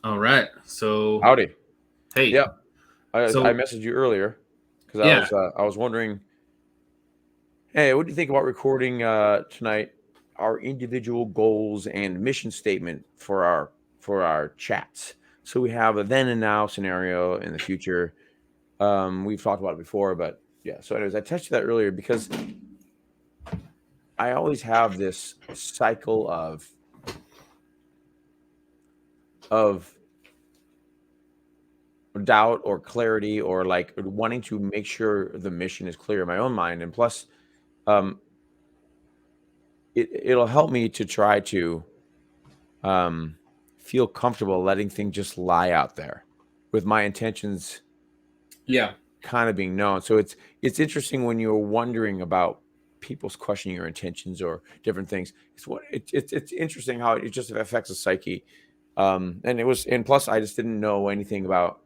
All right. So, Howdy. hey. Yeah, I So, messaged you earlier because yeah. I was wondering, hey, what do you think about recording tonight our individual goals and mission statement for our chats? So we have a then and now scenario in the future. We've talked about it before, but yeah. So, anyways, I texted that earlier because I always have this cycle of doubt or clarity or like wanting to make sure the mission is clear in my own mind, and plus, um, it'll help me to try to um, feel comfortable letting things just lie out there with my intentions Yeah. kind of being known. So it's interesting when you're wondering about people's questioning your intentions or different things. It's interesting how it just affects the psyche. And plus I just didn't know anything about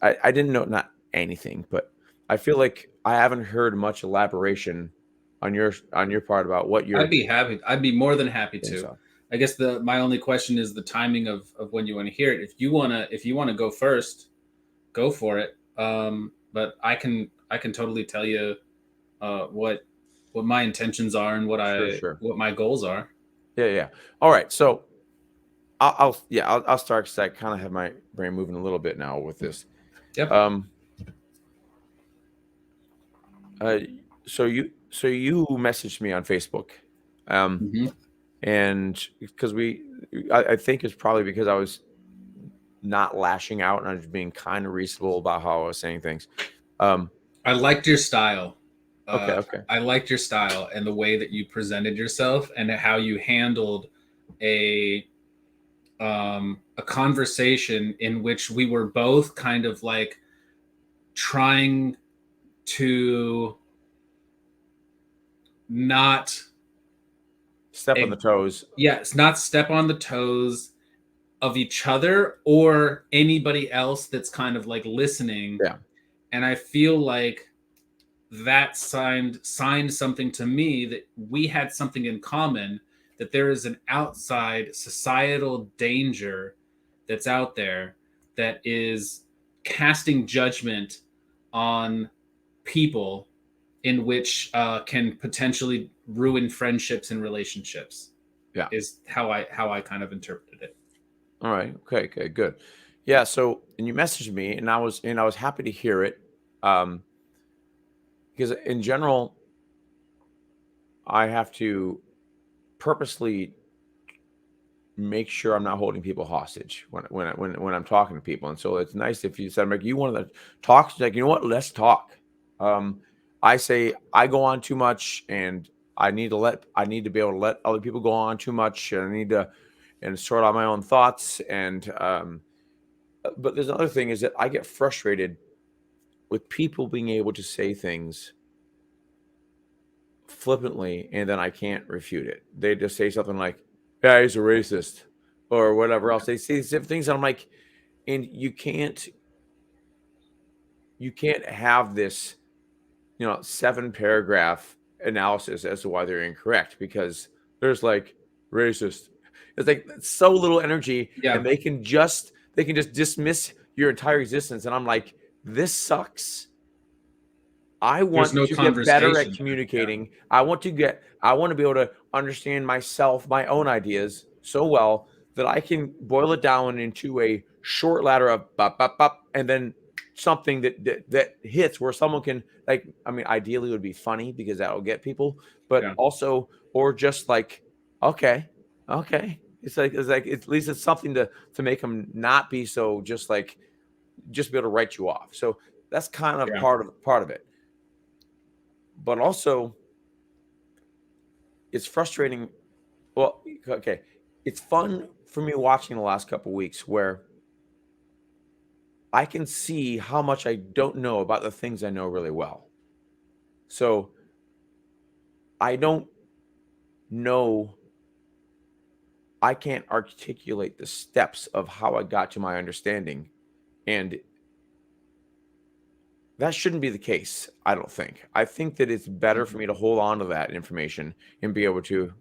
I didn't know not anything, but I feel like I haven't heard much elaboration on your part about what I'd your be happy. I'd be more than happy things to. are. I guess the my only question is the timing of when you want to hear it. If you wanna go first, go for it. But I can totally tell you what my intentions are and Sure, sure. what my goals are. Yeah, yeah. All right. So I'll start because I kind of have my brain moving a little bit now with this. Yep. Um, uh, so you messaged me on Facebook, um, Hmm. and because I think it's probably because I was not lashing out and I was being kind of reasonable about how I was saying things. Um, I liked your style. okay, Uh, okay, I liked your style and the way that you presented yourself and how you handled a a conversation in which we were both kind of like trying to not step on the toes. yes, not step on the toes of each other or anybody else that's kind of like listening. Yeah, And I feel like that signed something to me that we had something in common, that there is an outside societal danger that's out there that is casting judgment on people in which can potentially ruin friendships and relationships yeah. is how I kind of interpreted it. All right. Okay. Okay. Good. Yeah. So and you messaged me, and I was happy to hear it, um, because in general I have to purposely make sure I'm not holding people hostage when I'm talking to people. And so it's nice if you said, like, you want to talk, like, you know what, let's talk. Um, I say I go on too much, and I need to be able to let other people go on too much, and I need to and sort out my own thoughts. And but there's another thing is that I get frustrated with people being able to say things flippantly and then I can't refute it. They just say something like, "Yeah, he's a racist," or whatever else. They say these different things, and I'm like, and you can't have this, 7 paragraph analysis as to why they're incorrect because there's like racist. It's like so little energy, and Yeah, they can just dismiss your entire existence. And I'm like, this sucks. I there's want no to get better at conversation there. Yeah. communicating. I want to be able to understand myself, my own ideas so well that I can boil it down into a short ladder of bop, bop, bop, and then something that hits where someone can, like, I mean, ideally it would be funny because that'll get people, but Yeah. also, or just like, okay, okay. It's like at least it's something to make them not be so just be able to write you off. So that's kind of Yeah. part of it. But also, it's frustrating. Well, okay, it's fun for me watching the last couple weeks where I can see how much I don't know about the things I know really well. So I don't know, I can't articulate the steps of how I got to my understanding. And that shouldn't be the case, I don't think. I think that it's better for Mhm. me to hold on to that information and be able to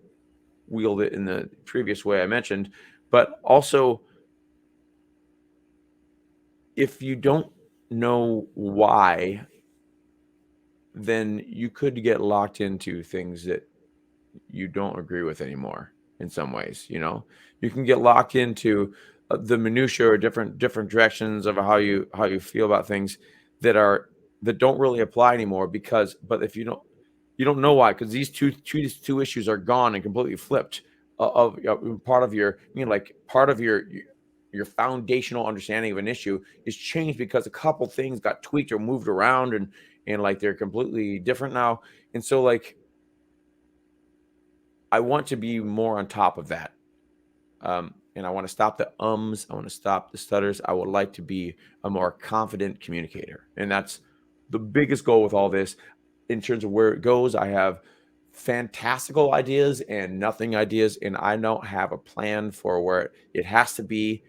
wield it in the previous way I mentioned. But also, if you don't know why, then you could get locked into things that you don't agree with anymore in some ways. You can get locked into the minutia or different directions of how you feel about things that are that don't really apply anymore, because but if you don't know why, because these two issues are gone and completely flipped, part of your foundational understanding of an issue is changed because a couple things got tweaked or moved around, and like they're completely different now. And so like I want to be more on top of that. And I want to stop the ums. I want to stop the stutters. I would like to be a more confident communicator. And that's the biggest goal with all this. In terms of where it goes, I have fantastical ideas and nothing ideas, and I don't have a plan for where it has to be.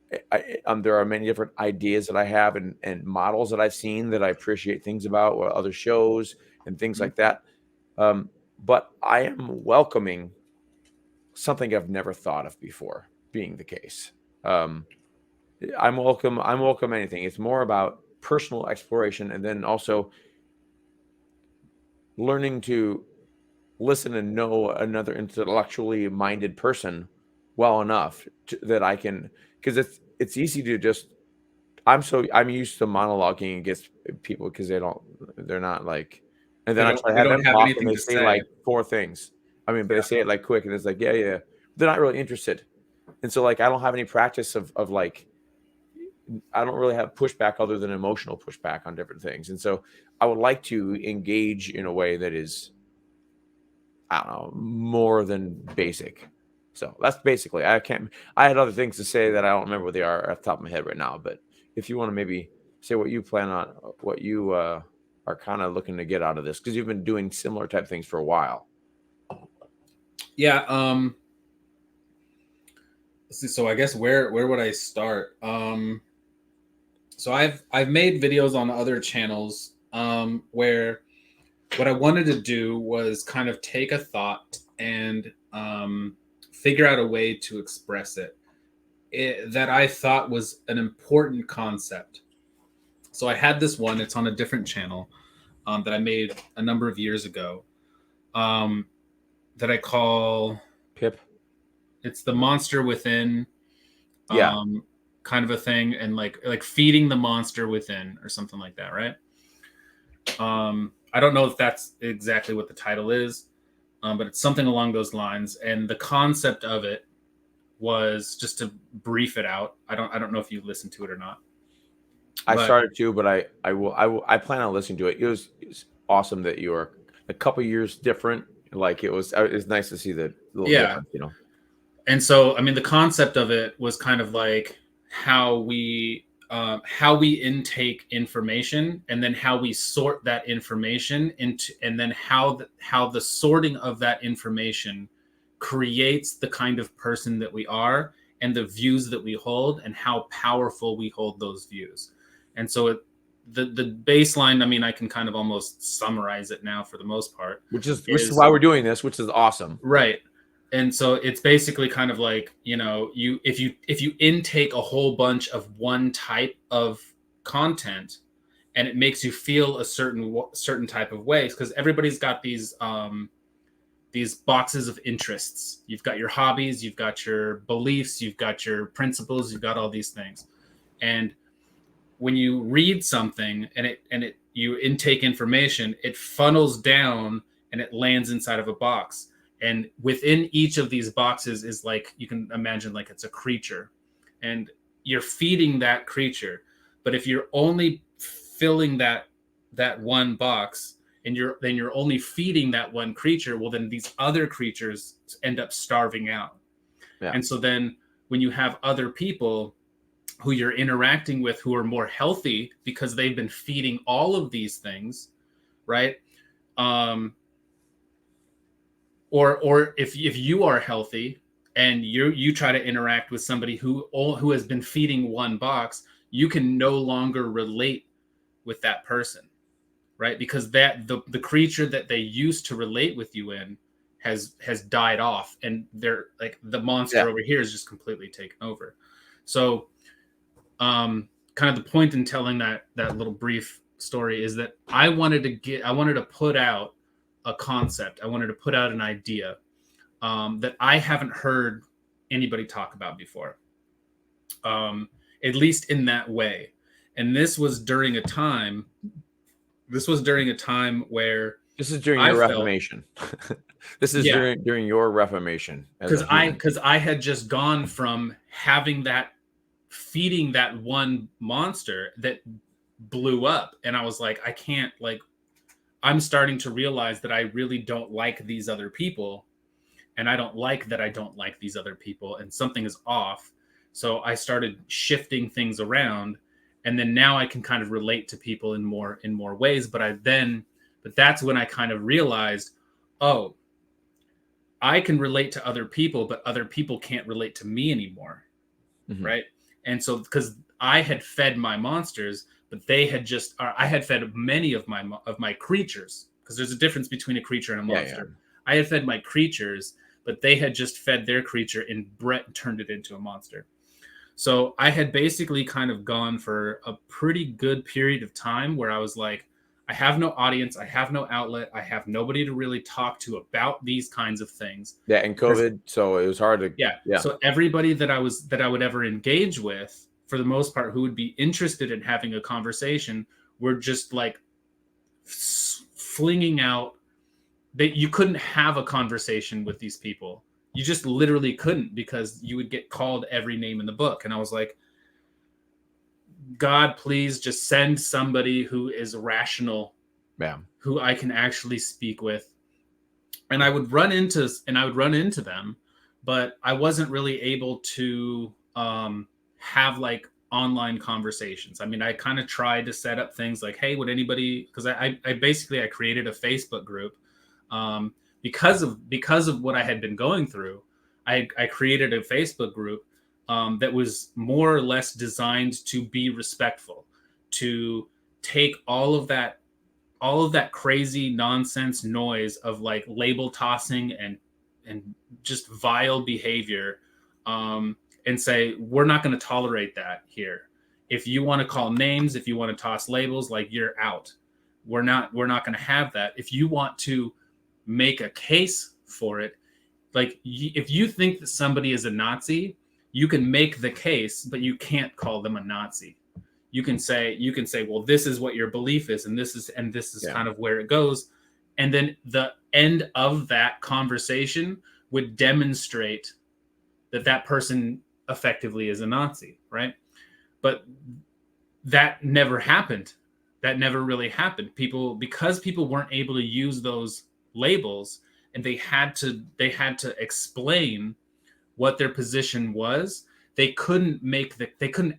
There are many different ideas that I have, and models that I've seen that I appreciate things about, or other shows and things like that. But I am welcoming something I've never thought of before being the case. I'm welcome anything. It's more about personal exploration, and then also learning to listen and know another intellectually minded person well enough that I can, because it's easy to just I'm used to monologuing against people because they're not like, and then I try to They have don't them have talk and anything they to say say. like four things. I mean, but they Yeah. say it like quick, and it's like, yeah, yeah. They're not really interested. And so like I don't have any practice of like, I don't really have pushback other than emotional pushback on different things. And so I would like to engage in a way that is, I don't know, more than basic. So that's basically, I had other things to say that I don't remember what they are off the top of my head right now. But if you want to maybe say what you plan on, what you are kind of looking to get out of this, because you've been doing similar type things for a while. Yeah. Let's see, so I guess where would I start? So I've made videos on other channels where what I wanted to do was kind of take a thought and figure out a way to express it that I thought was an important concept. So I had this one. It's on a different channel that I made a number of years ago. Um, that I call Pip. it's the monster within, Yeah. um, kind of a thing, and like feeding the monster within or something like that, right? I don't know if that's exactly what the title is, but it's something along those lines. And the concept of it was, just to brief it out. I don't know if you listened to it or not, I but started to, but I plan on listening to it. It's awesome that you are a couple years different. Like it's nice to see the little yeah. difference. And so, I mean, the concept of it was kind of like how we intake information, and then how we sort that information into, and then how the sorting of that information creates the kind of person that we are, and the views that we hold, and how powerful we hold those views. And so the baseline, I mean, I can kind of almost summarize it now for the most part, Which is is why we're doing this, which is awesome. right. And so it's basically kind of like, you if you intake a whole bunch of one type of content, and it makes you feel a certain type of ways, because everybody's got these boxes of interests. You've got your hobbies, you've got your beliefs, you've got your principles, you've got all these things. And when you read something, and it you intake information, it funnels down and it lands inside of a box. And within each of these boxes is, like, you can imagine, like, it's a creature, and you're feeding that creature. But if you're only filling that one box, and you're only feeding that one creature, well, then these other creatures end up starving out. Yeah. And so then when you have other people who you're interacting with who are more healthy because they've been feeding all of these things, right? um or if you are healthy, and you try to interact with somebody who has been feeding one box, you can no longer relate with that person, right? Because the creature that they used to relate with you in has died off, and they're like, the Yeah. monster over here is just completely taken over. So kind of the point in telling that little brief story is that I wanted to put out a concept. I wanted to put out an idea that I haven't heard anybody talk about before, at least in that way. And this was during a time. This was during a time where This is during I your felt, Reformation. This is yeah, during your Reformation as a human. because I had just gone from having that feeding that one monster that blew up, and I was like, I can't, like, I'm starting to realize that I really don't like these other people, and I don't like that I don't like these other people, and something is off. So I started shifting things around, and then now I can kind of relate to people in more ways. But that's when I kind of realized, oh, I can relate to other people, but other people can't relate to me anymore, Mhm. right? And so because I had fed my monsters, but they had just, or I had fed many of my creatures, because there's a difference between a creature and a Yeah, yeah. monster. I had fed my creatures, but they had just fed their creature and Brett turned it into a monster. So I had basically kind of gone for a pretty good period of time where I was like, I have no audience, I have no outlet, I have nobody to really talk to about these kinds of things. Yeah, and Because COVID, so it was hard to yeah, yeah. so everybody that I would ever engage with, for the most part, who would be interested in having a conversation, were just like flinging out that you couldn't have a conversation with these people. You just literally couldn't, because you would get called every name in the book. And I was like, God, please just send somebody who is rational, Yeah. who I can actually speak with. And I would run into them, but I wasn't really able to have like online conversations. I mean, I kind of tried to set up things like, hey, would anybody? Because I basically I created a Facebook group because of what I had been going through. I created a Facebook group that was more or less designed to be respectful, to take all of that crazy nonsense noise of like label tossing and just vile behavior, and say we're not going to tolerate that here. If you want to call names, if you want to toss labels, like, you're out. We're not going to have that. If you want to make a case for it, like, if you think that somebody is a Nazi, you can make the case, but you can't call them a Nazi. You can say, well, this is what your belief is, and this is Yeah. kind of where it goes. And then the end of that conversation would demonstrate that that person effectively is a Nazi, right? But that never happened. That never really happened. Because people weren't able to use those labels, and they had to explain what their position was. They couldn't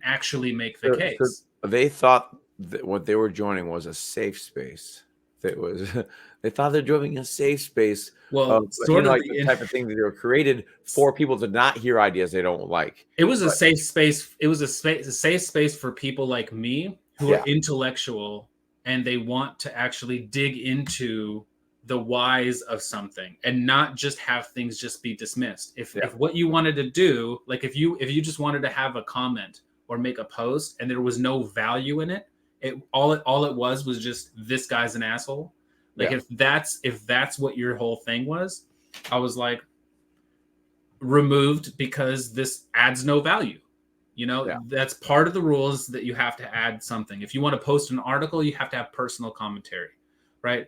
actually make the So case. they thought that what they were joining was a safe space. That was they thought they're joining a safe space of, Well, you sort know, of like the type of thing that they were created for people to not hear ideas they don't like. it was a But safe space. It was a safe space for people like me who are yeah, intellectual, and they want to actually dig into the whys of something and not just have things just be dismissed. If yeah, if what you wanted to do, like, if you just wanted to have a comment or make a post and there was no value in it, all it was just, this guy's an asshole. Like, yeah, if that's what your whole thing was, I was like, removed, because this adds no value. yeah, That's part of the rules, that you have to add something. If you want to post an article, you have to have personal commentary, right?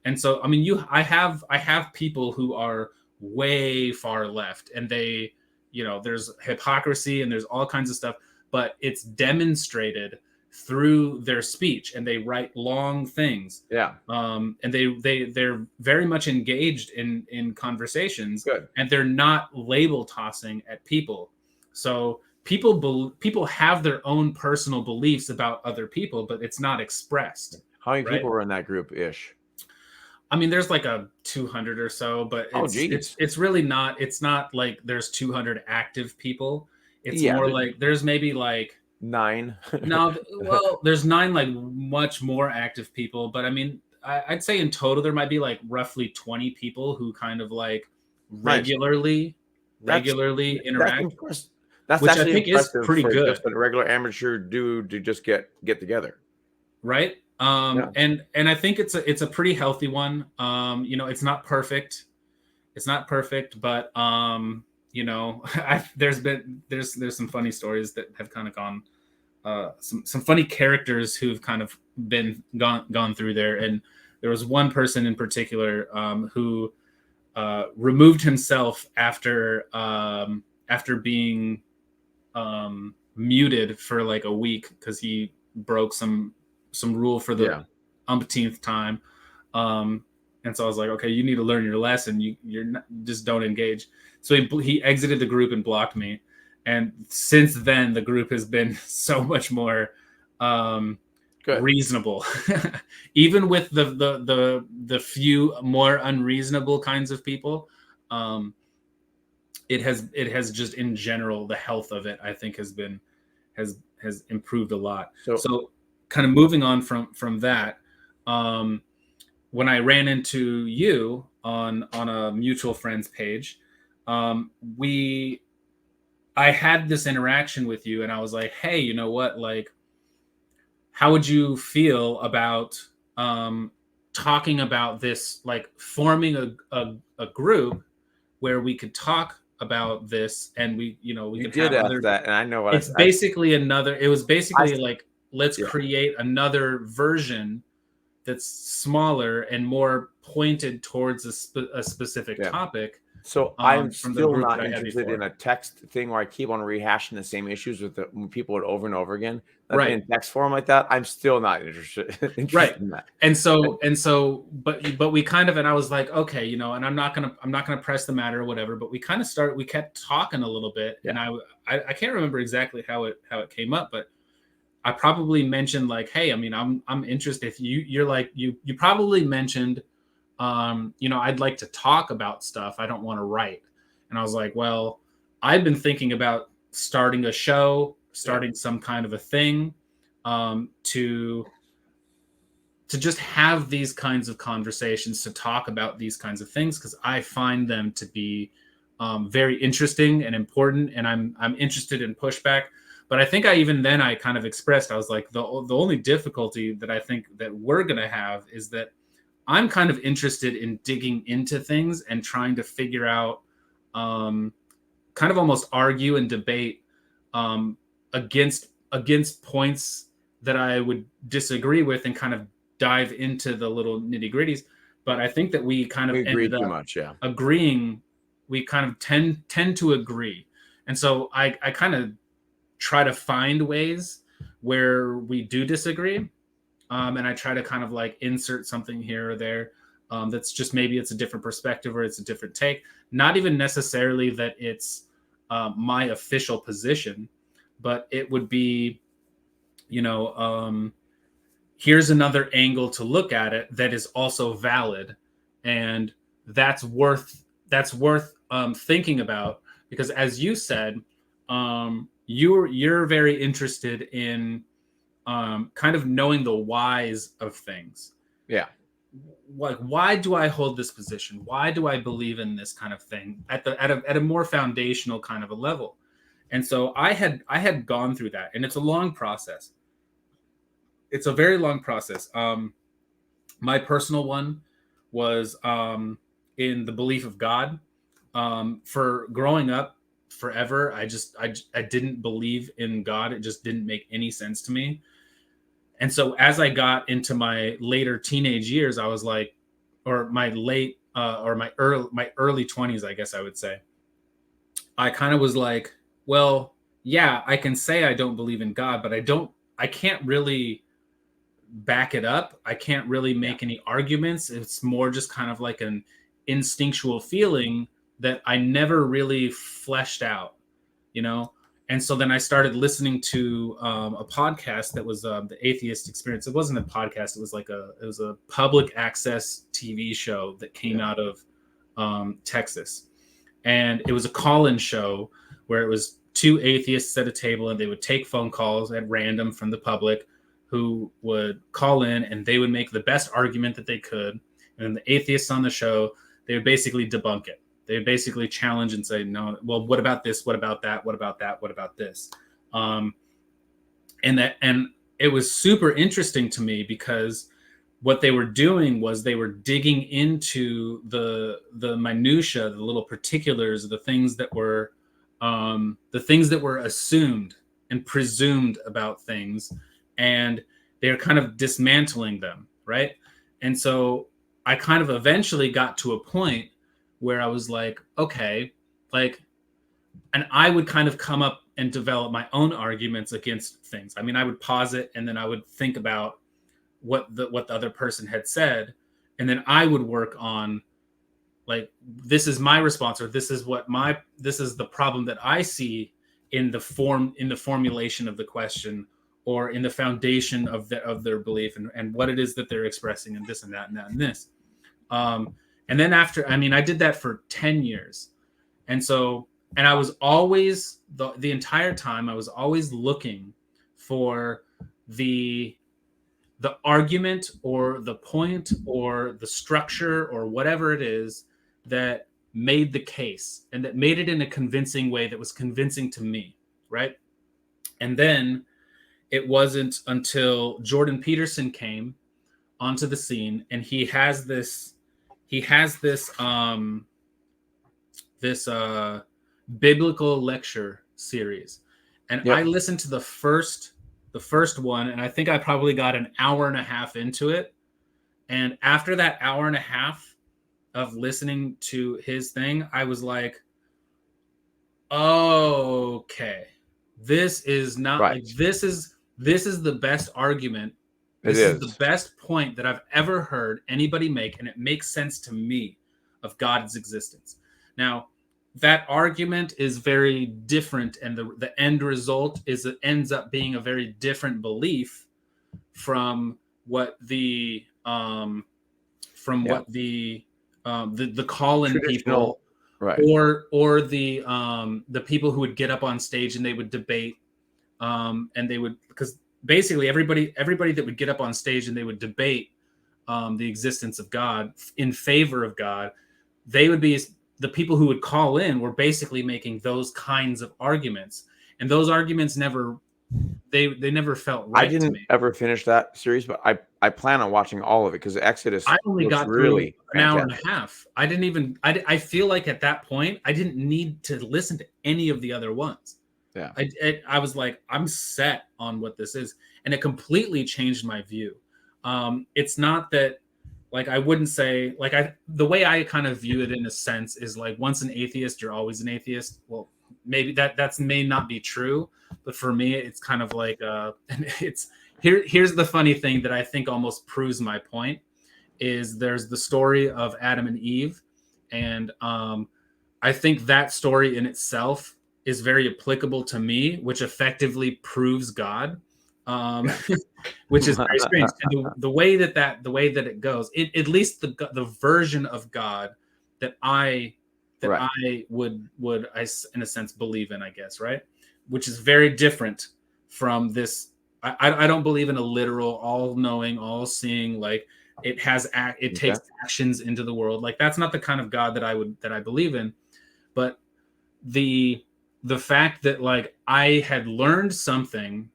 And so, I mean, I have people who are way far left, and there's hypocrisy and there's all kinds of stuff, but it's demonstrated through their speech, and they write long things. yeah. And they're very much engaged in conversations, Good. and they're not label tossing at people. So people have their own personal beliefs about other people, but it's not expressed, How many right? people were in that group ish? I mean, there's like a 200 or so, but Oh, it's it's geez. it's really not. It's not like there's 200 active people. It's Yeah, more like there's maybe like, nine. no, well, there's 9 like much more active people, but I mean, I'd say in total there might be like roughly 20 people who kind of like Nice. regularly That's regularly that's interact. impressive. That's which I actually think is impressive pretty for good, just a regular amateur dude to just get together. right? Yeah. And I think it's a pretty healthy one. It's not perfect. It's not perfect, but there's some funny stories that have kind of gone, some funny characters who've kind of been gone through there. And there was one person in particular, who removed himself after being muted for like a week because he broke some rule for the Yeah. umpteenth time. And so I was like, okay, you need to learn your lesson. You're not, just don't engage. So he exited the group and blocked me. And since then, the group has been so much more Good. reasonable, even with the few more unreasonable kinds of people. Um, it has just in general, the health of it, I think, has improved a lot. So So kind of moving on from that, when I ran into you on a mutual friends page, we I had this interaction with you, and I was like, hey, you know what, like, how would you feel about talking about this, like forming a group where we could talk about this, and we you could did have ask other. that, and I know what It's I basically another. It was I basically like, let's yeah. create another version that's smaller and more pointed towards a specific Yeah. topic, So I'm from the still group that not I had interested in before. a text thing where I keep on rehashing the same issues with people over and over again. Like Right. in text form like that, I'm still not interested Right. in that. But we kind of, and I was like, okay, and I'm not gonna press the matter or whatever. But we kept talking a little bit, Yeah. and I can't remember exactly how it came up, but I probably mentioned like, hey, I mean, I'm interested. If you're like, you probably mentioned, I'd like to talk about stuff. I don't want to write. And I was like, well, I've been thinking about starting a show, Yeah. starting some kind of a thing, to just have these kinds of conversations, to talk about these kinds of things, because I find them to be very interesting and important, and I'm interested in pushback. But I think I kind of expressed, I was like, the only difficulty that I think that we're gonna have is that I'm kind of interested in digging into things and trying to figure out, kind of almost argue and debate, against points that I would disagree with, and kind of dive into the little nitty gritties. But I think that we kind We of agree ended too up much. Yeah. agreeing. We kind of tend to agree, and so I kind of try to find ways where we do disagree, and I try to kind of like insert something here or there, that's just, maybe it's a different perspective or it's a different take. Not even necessarily that it's my official position, but it would be, here's another angle to look at it that is also valid, and that's worth thinking about, because as you said, you're very interested in, kind of knowing the whys of things. Yeah. Like, why do I hold this position? Why do I believe in this kind of thing at a more foundational kind of a level? And so I had gone through that, and it's a long process. It's a very long process. My personal one was, in the belief of God. For growing up forever, I didn't believe in God. It just didn't make any sense to me. And so as I got into my later teenage years, I was like, or my late, or my early 20s, I guess I would say, I kind of was like, well, yeah, I can say I don't believe in God, but I can't really back it up. I can't really Yeah. make any arguments. It's more just kind of like an instinctual feeling that I never really fleshed out, you know? And so then I started listening to, a podcast that was, the Atheist Experience. It wasn't a podcast. It was a public access TV show that came Yeah. out of, Texas. And it was a call-in show where it was two atheists at a table, and they would take phone calls at random from the public, who would call in, and they would make the best argument that they could. And then the atheists on the show, they would basically debunk it. They would basically challenge and say, no, well, what about this? What about that? What about that? What about this? And it was super interesting to me because what they were doing was they were digging into the minutia, the little particulars, the things that were assumed and presumed about things, and they're kind of dismantling them, right? And so I kind of eventually got to a point where I was like, okay, like, and I would kind of come up and develop my own arguments against things. I mean, I would pause it and then I would think about what the other person had said, and then I would work on, like, this is my response, or this is the problem that I see in the formulation of the question, or in the foundation of their belief, and what it is that they're expressing, and this and that and that and this. And then after, I mean, I did that for 10 years. And so, and I was always, the entire time, I was always looking for the argument or the point or the structure or whatever it is that made the case, and that made it in a convincing way that was convincing to me, right? And then it wasn't until Jordan Peterson came onto the scene, and he has this biblical lecture series, and Yep. I listened to the first one, and I think I probably got an hour and a half into it. And after that hour and a half of listening to his thing, I was like, okay, this is not Right. like, this is the best argument. This It is the is. best point that I've ever heard anybody make, and it makes sense to me, of God's existence. Now, that argument is very different, and the end result is it ends up being a very different belief from what the the call-in people, Traditional. Right. or the people who would get up on stage and they would debate, and they would, because basically everybody that would get up on stage and they would debate the existence of God in favor of God, they would be, the people who would call in were basically making those kinds of arguments, and those arguments never felt I right to didn't me. ever finish that series, but I plan on watching all of it because Exodus I only looks got through really an hour and a fantastic. half. I didn't even, I feel like at that point, I didn't need to listen to any of the other ones. Yeah. I was like, I'm set on what this is. And it completely changed my view. It's not that, like, I wouldn't say, like, the way I kind of view it in a sense is like, once an atheist, you're always an atheist. Well, maybe that's may not be true, but for me, it's kind of like, here's the funny thing that I think almost proves my point, is there's the story of Adam and Eve. And I think that story in itself is very applicable to me, which effectively proves God, which is very strange. And the way that it goes, at least the version of God that I would in a sense believe in, I guess, right? Which is very different from this. I don't believe in a literal, all-knowing, all-seeing, like, it takes actions into the world. Like, that's not the kind of God that I believe in. But the fact that, like, I had learned something,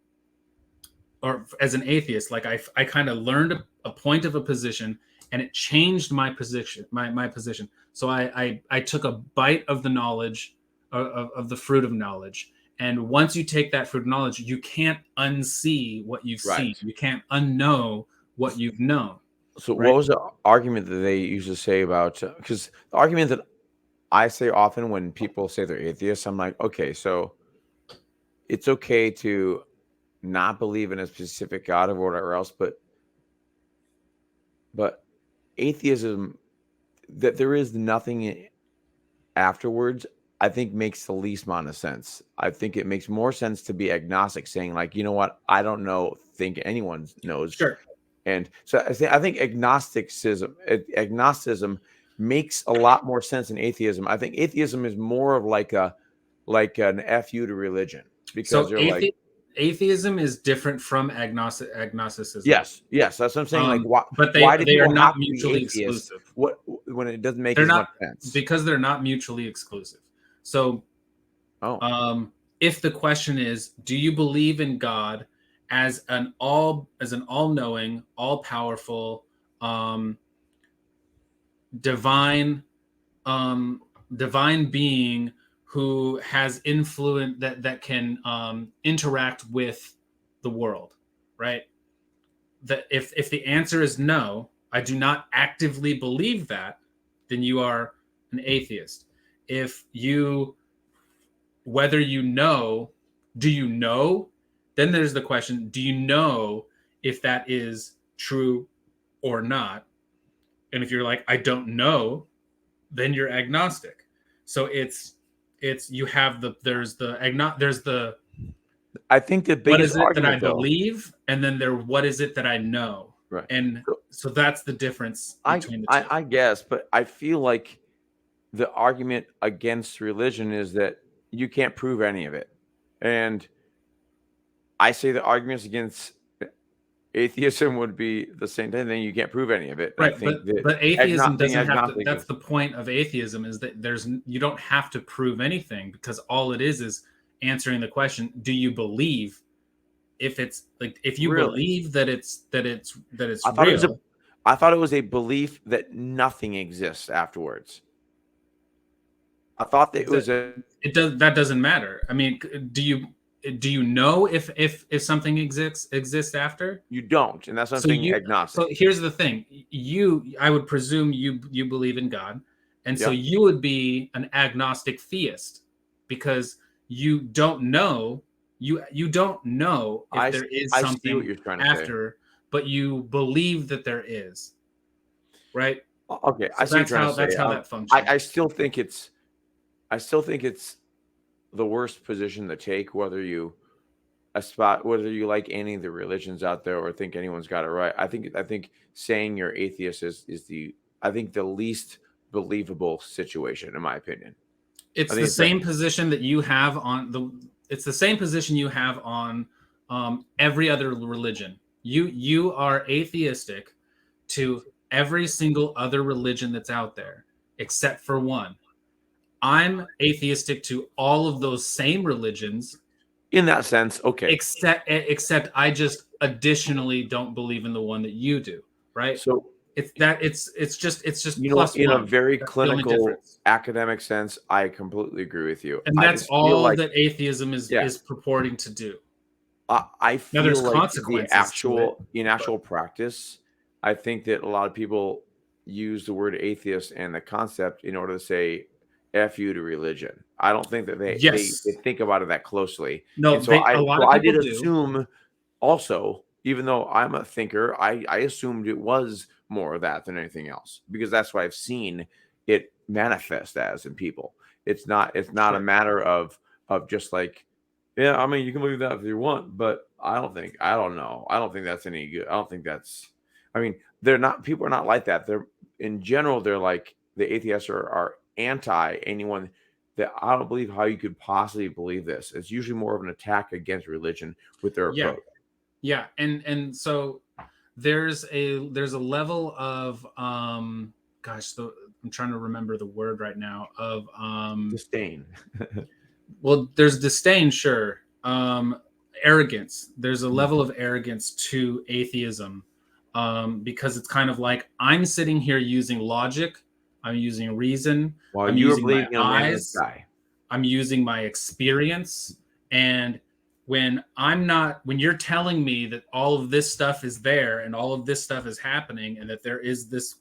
or as an atheist, like, I kind of learned a point of a position, and it changed my position, my position. So I took a bite of the knowledge, of the fruit of knowledge. And once you take that fruit of knowledge, you can't unsee what you've seen. You can't unknow what you've known. So Right? what was the argument that they used to say about, because the argument that I say often when people say they're atheists, I'm like, okay, so it's okay to not believe in a specific God or whatever else, but atheism, that there is nothing afterwards, I think makes the least amount of sense. I think it makes more sense to be agnostic, saying like, you know what, I don't know, think anyone knows. Sure. And so I think agnosticism makes a lot more sense than atheism. I think atheism is more of like an FU to religion, because So they're like, atheism is different from agnosticism. Yes, that's what I'm saying. Like, But why do they are people not have to be mutually atheists? exclusive. What when it doesn't make They're as not, much sense? because they're not mutually exclusive. So Oh, if the question is, do you believe in God as an all-knowing, all-powerful, um, divine, divine being who has influence that can interact with the world, right? That if the answer is no, I do not actively believe that, then you are an atheist. If you whether you know, do you know? Then there's the question, do you know if that is true or not? And if you're like, I don't know, then you're agnostic. So it's you have the there's the I think the what biggest is it that I argument, though, believe, and then there what is it that I know, right? and So so that's the difference between the two. I guess, but I feel like the argument against religion is that you can't prove any of it, and I say the arguments against atheism would be the same thing. Then you can't prove any of it. And I Right, think that but atheism being doesn't have to. agnostic That's is the point of atheism, is that you don't have to prove anything, because all it is answering the question: do you believe? If it's like, if you really. believe that it's I thought it was a real, I thought it was a belief that nothing exists afterwards. I thought that it that was a it does that doesn't matter. I mean, do you know if something exists after? you don't, and that's what I'm So saying agnostic. here's the thing. I would presume you believe in God, and so Yeah, you would be an agnostic theist, because you don't know you don't know if I there is I see what something you're trying to say. after, but you believe that there is, right? Okay, I So see what you're trying to that's say. how that functions. I still think it's the worst position to take, whether you like any of the religions out there or think anyone's got it right. I think saying you're atheist is I think the least believable situation, in my opinion. I It's think the it's that same position that you have on the it's the same position you have on every other religion. You are atheistic to every single other religion that's out there except for one. I'm atheistic to all of those same religions, in that sense, okay. except I just additionally don't believe in the one that you do, right? So It's just you know what? plus In a one. very That's the only clinical difference. academic sense, I completely agree with you. And I that's just feel all like that atheism yeah, is purporting to do. I Now feel there's like the consequences to it, but actual practice, I think that a lot of people use the word atheist and the concept in order to say "f you" to religion. I don't think that they yes, think about it that closely, and no, they a lot of I people did do. assume also, even though I'm a thinker, I assumed it was more of that than anything else because that's what I've seen it manifest as in people. It's not a Sure. matter of just like, yeah, I mean, you can believe that if you want, but I don't know. I don't think that's any good. I don't think that's, I mean, they're not, people are not like that. They're, in general, they're like, the atheists are anti anyone that I don't believe how you could possibly believe this. It's usually more of an attack against religion with their Yeah, approach. yeah, and so there's a level of gosh, I'm trying to remember the word right now of Disdain. well, there's disdain, sure. Arrogance. There's a level of arrogance to atheism, because it's kind of like, I'm sitting here using logic, I'm using reason, While I'm you are using my believing in a man in the eyes, sky. I'm using my experience, and when you're telling me that all of this stuff is there and all of this stuff is happening, and that there is this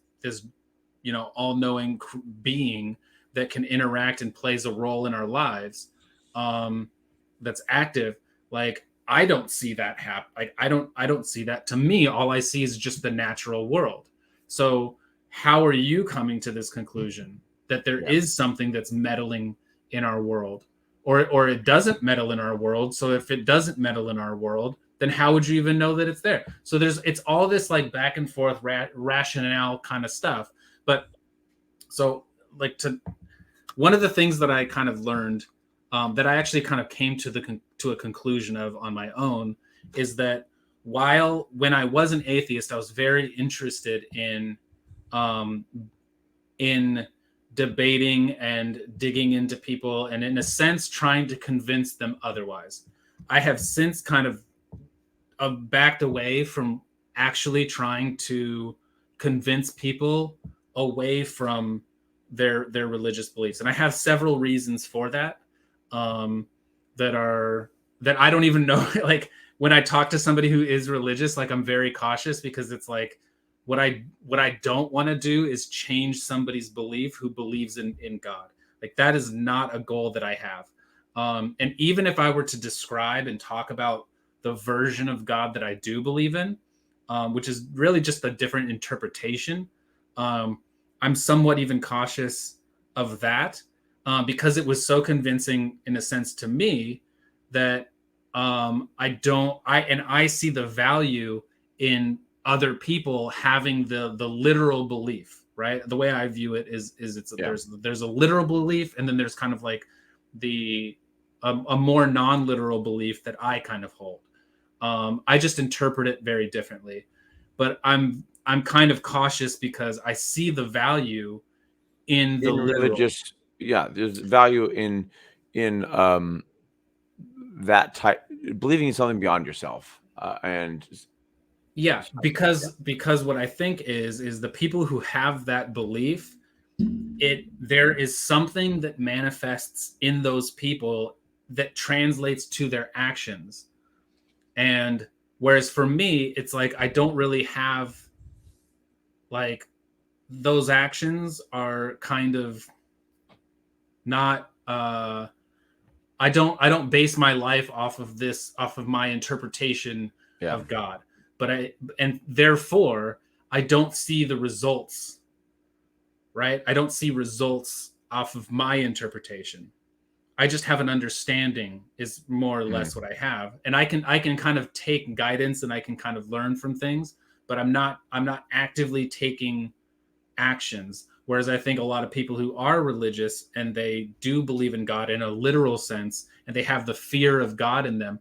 all-knowing being that can interact and plays a role in our lives, that's active, like, I don't see that happen. Like, I don't see that. To me, all I see is just the natural world. So how are you coming to this conclusion that there Yeah. is something that's meddling in our world, or it doesn't meddle in our world? So if it doesn't meddle in our world, then how would you even know that it's there? So it's all this like back and forth rationale kind of stuff. But so, like, to one of the things that I kind of learned that I actually kind of came to a conclusion of on my own, is that when I was an atheist, I was very interested um, in debating and digging into people, and in a sense trying to convince them otherwise. I have since kind of backed away from actually trying to convince people away from their religious beliefs, and I have several reasons for that. um, that are that I don't even know. Like, when I talk to somebody who is religious, like, I'm very cautious, because it's like, what I don't want to do is change somebody's belief who believes in God. Like, that is not a goal that I have. And even if I were to describe and talk about the version of God that I do believe in, which is really just a different interpretation, um, I'm somewhat even cautious of that, because it was so convincing in a sense to me that I see the value in other people having the literal belief, right? The way I view it is Yeah. there's a literal belief, and then there's kind of like the a more non-literal belief that I kind of hold. I just interpret it very differently, but I'm kind of cautious because I see the value in the In literal. religious, yeah, there's value in that type, believing in something beyond yourself, and Yeah, yeah, because what I think is the people who have that belief, there is something that manifests in those people that translates to their actions. And whereas for me, it's like I don't really have, like, those actions are kind of not I don't base my life off of my interpretation yeah, of God. And therefore I don't see the results, right? I don't see results off of my interpretation. I just have an understanding, is more or mhm, less what I have. And I can kind of take guidance, and I can kind of learn from things, but I'm not actively taking actions. Whereas I think a lot of people who are religious and they do believe in God in a literal sense, and they have the fear of God in them,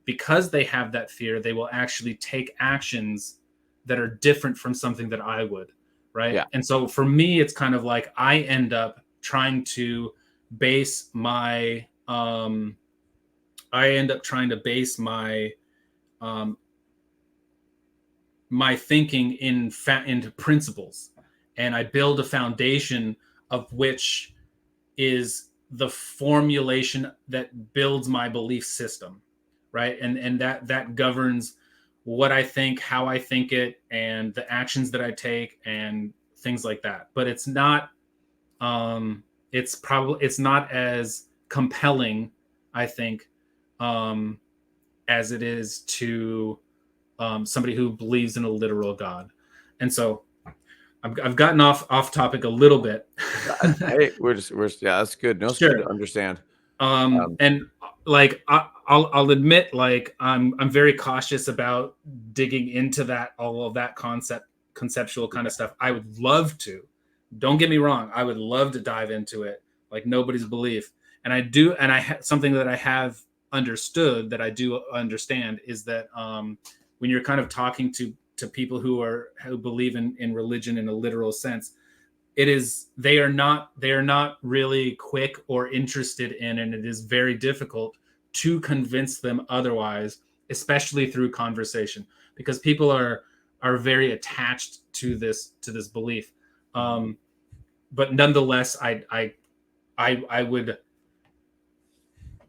because they have that fear, they will actually take actions that are different from something that I would. Right. yeah, And so for me, it's kind of like I end up trying to base my, um, my thinking into principles, and I build a foundation of which is the formulation that builds my belief system, right? And that governs what I think, how I think it, and the actions that I take, and things like that. But um it's not as compelling, I think, um as it is to somebody who believes in a literal God. And so I've gotten off topic a little bit. hey, yeah, that's good. No, it's good Sure. to understand. And like I'll admit, like, I'm very cautious about digging into that all of that conceptual kind Yeah, of stuff. I would love to. Don't get me wrong. I would love to dive into it like nobody's belief. And I do. And something that I have understood, that I do understand, is that when you're kind of talking to people who believe in religion in a literal sense, they are not really quick or interested in, and it is very difficult to convince them otherwise, especially through conversation, because people are very attached to this belief. um but nonetheless, I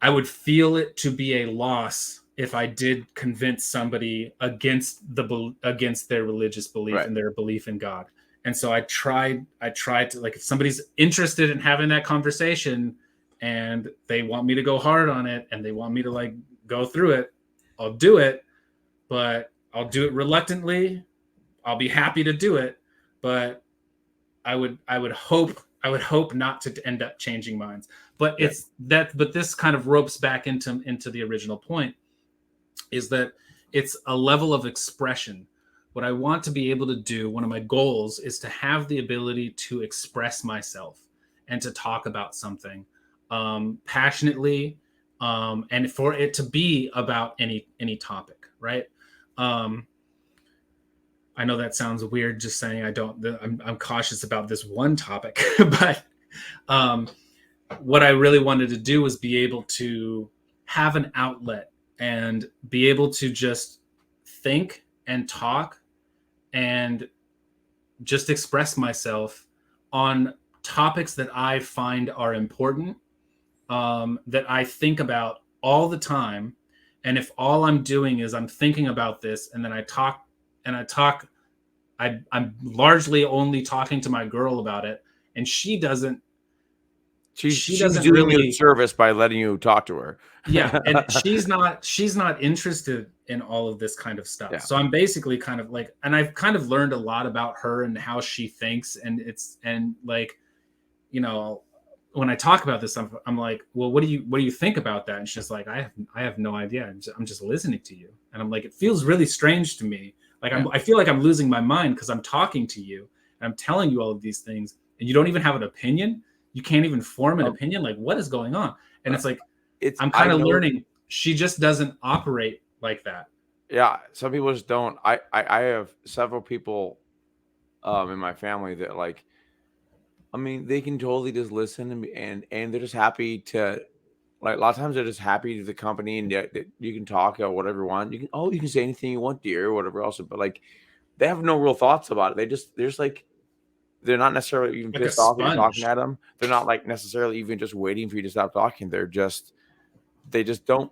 would feel it to be a loss if I did convince somebody against their religious belief right. and their belief in God. And so I tried to, like, if somebody's interested in having that conversation and they want me to go hard on it and they want me to, like, go through it, I'll do it, but I'll do it reluctantly. I'll be happy to do it, but I would hope not to end up changing minds. But Yeah, this kind of ropes back into the original point, is that it's a level of expression. What I want to be able to do, one of my goals, is to have the ability to express myself and to talk about something, passionately, and for it to be about any topic, right? Um, I know that sounds weird, just saying I don't. I'm cautious about this one topic, but um, what I really wanted to do was be able to have an outlet and be able to just think and talk and just express myself on topics that I find are important, that I think about all the time. And if all I'm doing is I'm thinking about this and then I talk and I talk, I'm largely only talking to my girl about it. And she She's doesn't doing you a really, service by letting you talk to her. yeah. And she's not interested in all of this kind of stuff. Yeah. So I'm basically kind of like, and I've kind of learned a lot about her and how she thinks. And like, you know, when I talk about this, I'm like, well, what do you think about that? And she's like, I have no idea. I'm just listening to you. And I'm like, it feels really strange to me. Like Yeah. I feel like I'm losing my mind because I'm talking to you and I'm telling you all of these things and you don't even have an opinion. You can't even form an Um, opinion. Like what is going on? And uh, it's like, it's I'm I kind of know. learning. She just doesn't operate like that. Yeah, some people just don't. I have several people in my family that like, I mean, they can totally just listen and they're just happy to, like, a lot of times they're just happy to the company and that you can talk about whatever you want. You can say anything you want, dear, or whatever else. But like, they have no real thoughts about it. They're just like, they're not necessarily even Like a pissed off that you're talking sponge. at them. They're not like necessarily even just waiting for you to stop talking. They just don't.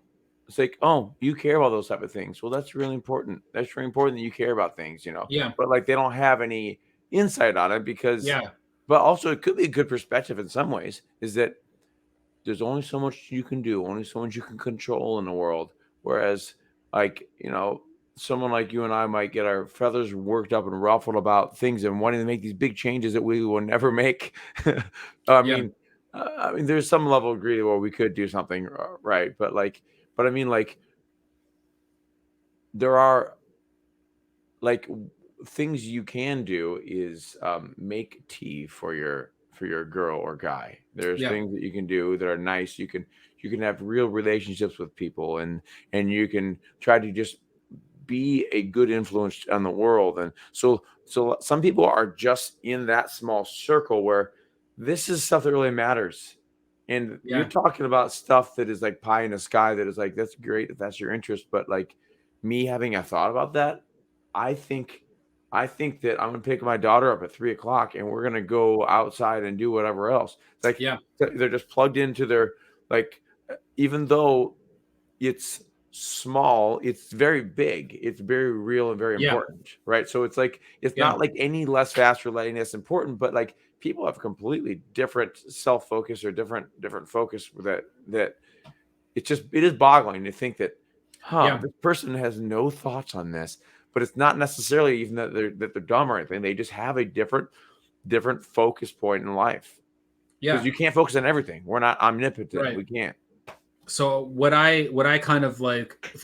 It's like, oh, you care about those type of things. Well, that's really important. That's really important that you care about things, you know. Yeah. But like, they don't have any insight on it because, Yeah. but also it could be a good perspective in some ways. Is that there's only so much you can do, only so much you can control in the world. Whereas, like, you know, someone like you and I might get our feathers worked up and ruffled about things and wanting to make these big changes that we will never make. I Yeah. mean, there's some level of agree where we could do something right, but like, but I mean, like, there are like things you can do is make tea for your girl or guy. There's Yeah. things that you can do that are nice. You can have real relationships with people and you can try to just be a good influence on the world. And so some people are just in that small circle where this is stuff that really matters. And you're Yeah. talking about stuff that is like pie in the sky that is like, that's great if that's your interest, but like, me having a thought about that, I think I think that I'm gonna pick my daughter up at 3 o'clock and we're gonna go outside and do whatever else. It's like Yeah. they're just plugged into their, like, even though it's small, it's very big. It's very real and very Yeah. important, right? So it's like it's Yeah. not like any less fast or less important, but like people have completely different self-focus or different focus that it is boggling to think that, huh, Yeah. this person has no thoughts on this, but it's not necessarily even that they're dumb or anything. They just have a different focus point in life because Yeah. you can't focus on everything. We're not omnipotent. Right. We can't. So what I kind of like,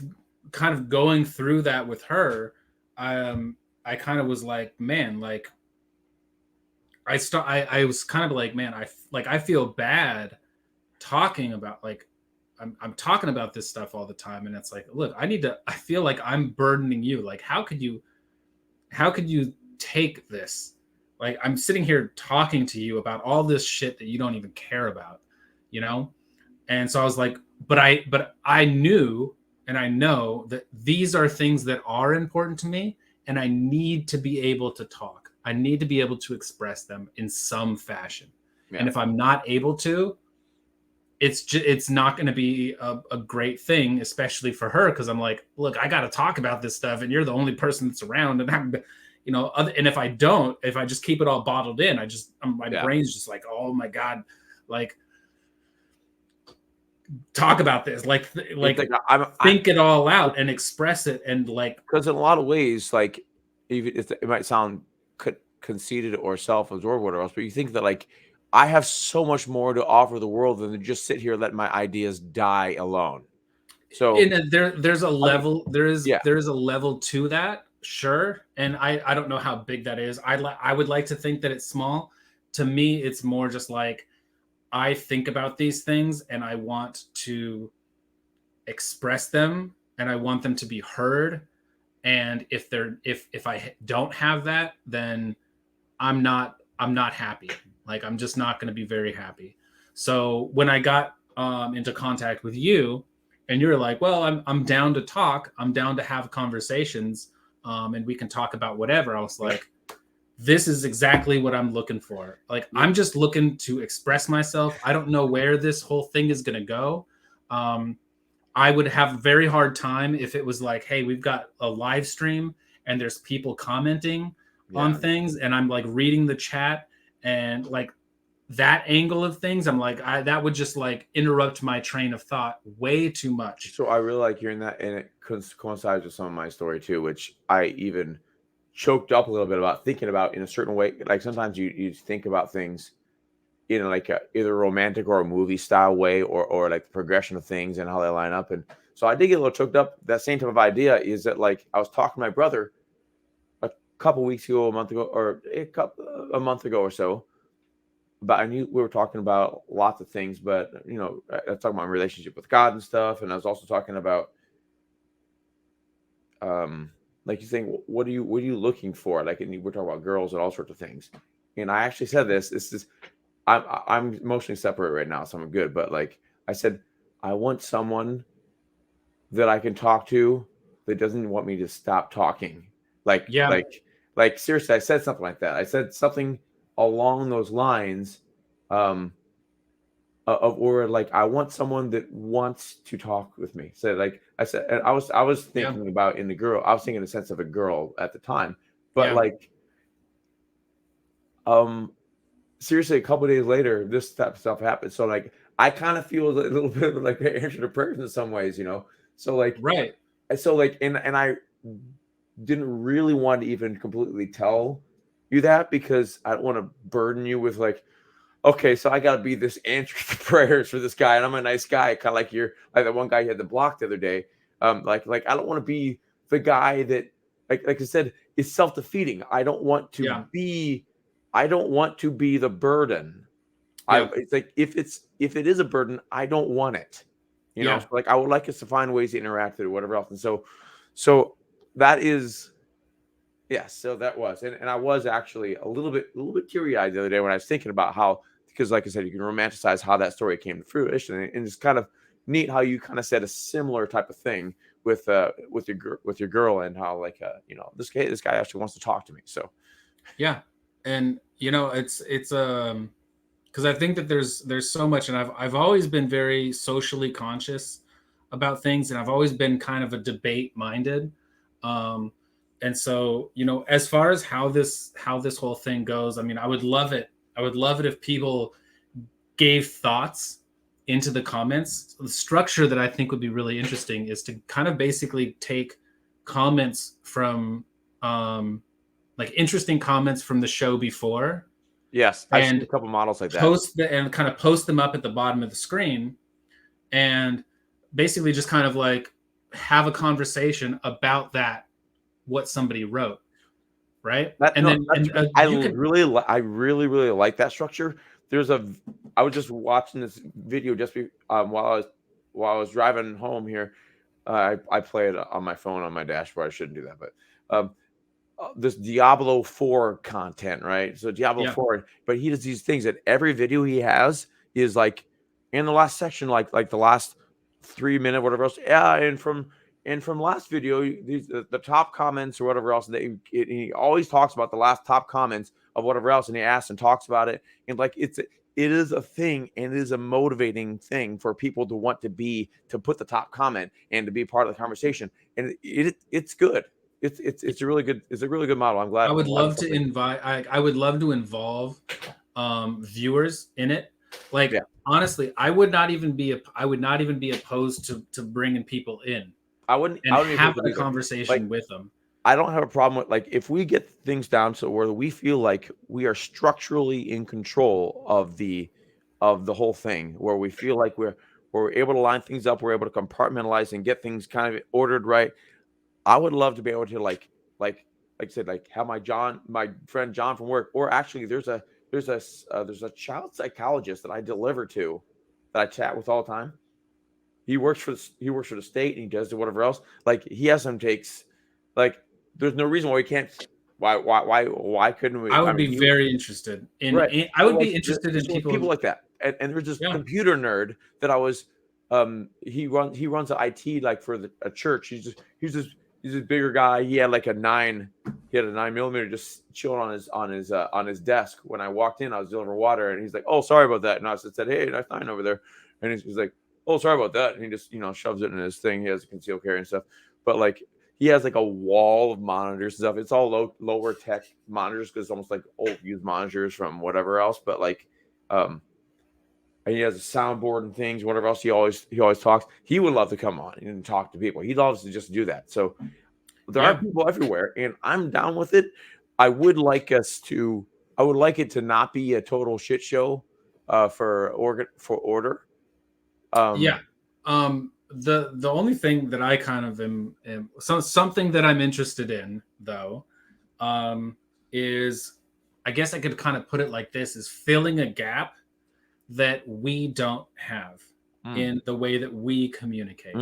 kind of going through that with her, I kind of was like, man, like I was kind of like, man, I feel bad talking about, like, I'm talking about this stuff all the time, and it's like, look, I feel like I'm burdening you. Like, how could you take this? Like, I'm sitting here talking to you about all this shit that you don't even care about, you know? And so I was like, but I knew and I know that these are things that are important to me, and I need to be able to talk. I need to be able to express them in some fashion. And Yeah. if I'm not able to, it's not going to be a great thing, especially for her, because I'm like, look, I got to talk about this stuff, and you're the only person that's around, and and if I just keep it all bottled in, my Yeah. brain's just like, oh my god, like, talk about this, It's like I think it all out and express it, and like, because in a lot of ways, like, even if it might sound conceited or self-absorbed or whatever else, but you think that like I have so much more to offer the world than to just sit here and let my ideas die alone. So there's a I mean, level, yeah, there's a level to that, sure. And I don't know how big that is. I would like to think that it's small. To me, it's more just like, I think about these things and I want to express them and I want them to be heard. And if I don't have that, then I'm not happy. Like I'm just not going to be very happy. So when I got into contact with you, and you're like, well, I'm down to talk. I'm down to have conversations, and we can talk about whatever. I was Yeah. like, this is exactly what I'm looking for. Like Yeah. I'm just looking to express myself. I don't know where this whole thing is going to go. Um, I would have a very hard time if it was like, hey, we've got a live stream and there's people commenting on Yeah. things and I'm like reading the chat and like that angle of things. I'm like, that would just like interrupt my train of thought way too much. So I really like hearing that, and it coincides with some of my story too, which I even choked up a little bit about thinking about in a certain way. Like sometimes you think about things in like either a romantic or a movie style way, or like the progression of things and how they line up. And so I did get a little choked up. That same type of idea is that like I was talking to my brother a couple weeks ago, a month ago, or a month ago or so. But I knew we were talking about lots of things, but I was talking about my relationship with God and stuff, and I was also talking about like you saying, what are you looking for? Like, and we're talking about girls and all sorts of things. And I actually said this is I'm emotionally separate right now, so I'm good. But like I said, I want someone that I can talk to that doesn't want me to stop talking. Like Yeah. like like seriously, I said something like that. I said something along those lines. Um, or like I want someone that wants to talk with me. So like I said, and I was Yeah. thinking about in the girl, I was thinking in the sense of a girl at the time, but Yeah. like um seriously, a couple of days later, this type of stuff happened. So like I kind of feel a little bit of like an answer to prayers in some ways. So like Right. and I didn't really want to even completely tell you that because I don't want to burden you with like, okay, so I got to be this answer to prayers for this guy, and I'm a nice guy, kind of like you're like that one guy you had to block the other day. Like I don't want to be the guy that, like I said, is self defeating. Yeah. I don't want to be the burden. Yeah. It's like if it is a burden, I don't want it. So Yeah. like I would like us to find ways to interact with it or whatever else. And so that is. Yes, so that was, and I was actually a little bit teary eyed the other day when I was thinking about how, because like I said, you can romanticize how that story came to fruition, and it's kind of neat how you kind of said a similar type of thing with your girl, and how like this guy actually wants to talk to me. So Yeah. And it's because I think that there's so much, and I've always been very socially conscious about things, and I've always been kind of a debate minded. Um, and so as far as how this whole thing goes, I mean, I would love it. I would love it if people gave thoughts into the comments. The structure that I think would be really interesting is to kind of basically take comments from like interesting comments from the show before yes, I've seen a and couple models like that. post them up at the bottom of the screen and basically just kind of like have a conversation about that, what somebody wrote, right? That And no, then that's and I you can really like that structure. There's a I was just watching this video while I was driving home here. I play it on my phone on my dashboard. I shouldn't do that, but this Diablo 4 content, right? So Diablo yeah 4, but he does these things that every video he has is like in the last section, like the last 3 minute, whatever else. Yeah, and from last video, the top comments or whatever else. He always talks about the last top comments of whatever else, and he asks and talks about it, and like it is a thing, and it is a motivating thing for people to put the top comment and to be part of the conversation, and it's good. It's a really good model. I'm glad I would I'm glad love it's to something. invite I would love to involve viewers in it. Yeah, Like honestly, I would not even be opposed to bringing people in I wouldn't and I wouldn't be having opposed to a it either. Like conversation with them. I don't have a problem with like if we get things down so where we feel like we are structurally in control of the whole thing, where we feel like we're able to line things up, we're able to compartmentalize and get things kind of ordered right. I would love to be able to like I said, like have my friend John from work, or actually there's a child psychologist that I deliver to, that I chat with all the time. He works for the state, and he does whatever else. Like, he has some takes. Like, there's no reason why we can't. Why couldn't we? I I would mean, be he very interested right. I So would like, be interested in so like people people. like that, and there's this Yeah. computer nerd that I was. He runs the IT, like, for a church. He's this bigger guy. He had like a 9mm just chilling on his desk. When I walked in, I was delivering water, and he's like, "Oh, sorry about that." And I said, "Hey, nice 9 over there." And he's like, "Oh, sorry about that." And he just, shoves it in his thing. He has a concealed carry and stuff. But like, he has like a wall of monitors and stuff. It's all lower tech monitors, because it's almost like old used monitors from whatever else. But like, and he has a soundboard and things, whatever else. He always talks. He would love to come on and talk to people. He loves to just do that. So there are Yeah. people everywhere, and I'm down with it. I would like it to not be a total shit show for order. Yeah. The only thing that I kind of am something that I'm interested in, though, is, I guess I could kind of put it like this, is filling a gap that we don't have in the way that we communicate,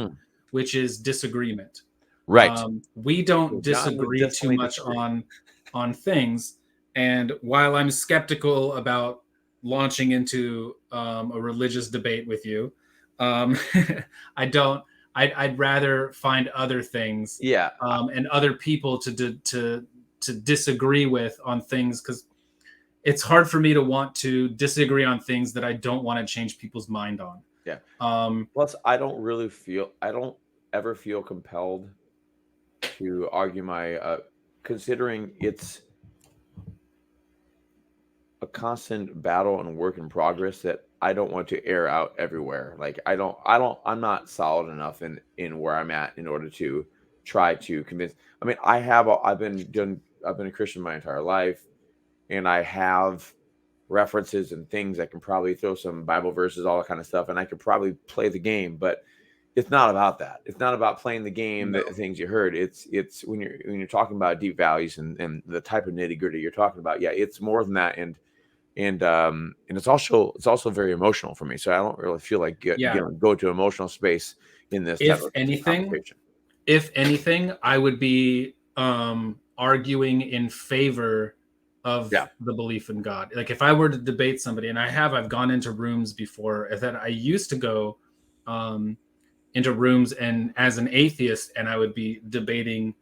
which is disagreement. Right. We don't John would disagree too definitely much disagree. on things. And while I'm skeptical about launching into a religious debate with you, I don't. I'd rather find other things, Yeah. and other people to disagree with on things, because it's hard for me to want to disagree on things that I don't want to change people's mind on. Yeah. Um, Plus, I don't ever feel compelled to argue my, considering it's a constant battle and work in progress that I don't want to air out everywhere. Like, I'm not solid enough in where I'm at in order to try to convince. I mean, I've been a Christian my entire life, and I have references and things. I can probably throw some Bible verses, all that kind of stuff, and I could probably play the game, but it's not about that. It's not about playing the game, No. the things you heard. It's when you're talking about deep values and the type of nitty gritty you're talking about. Yeah, it's more than that, and it's also very emotional for me. So I don't really feel like go to emotional space in this type of conversation. If anything, I would be arguing in favor of the belief in God. Like, if I were to debate somebody, and I've gone into rooms before that I used to go into rooms and as an atheist, and I would be debating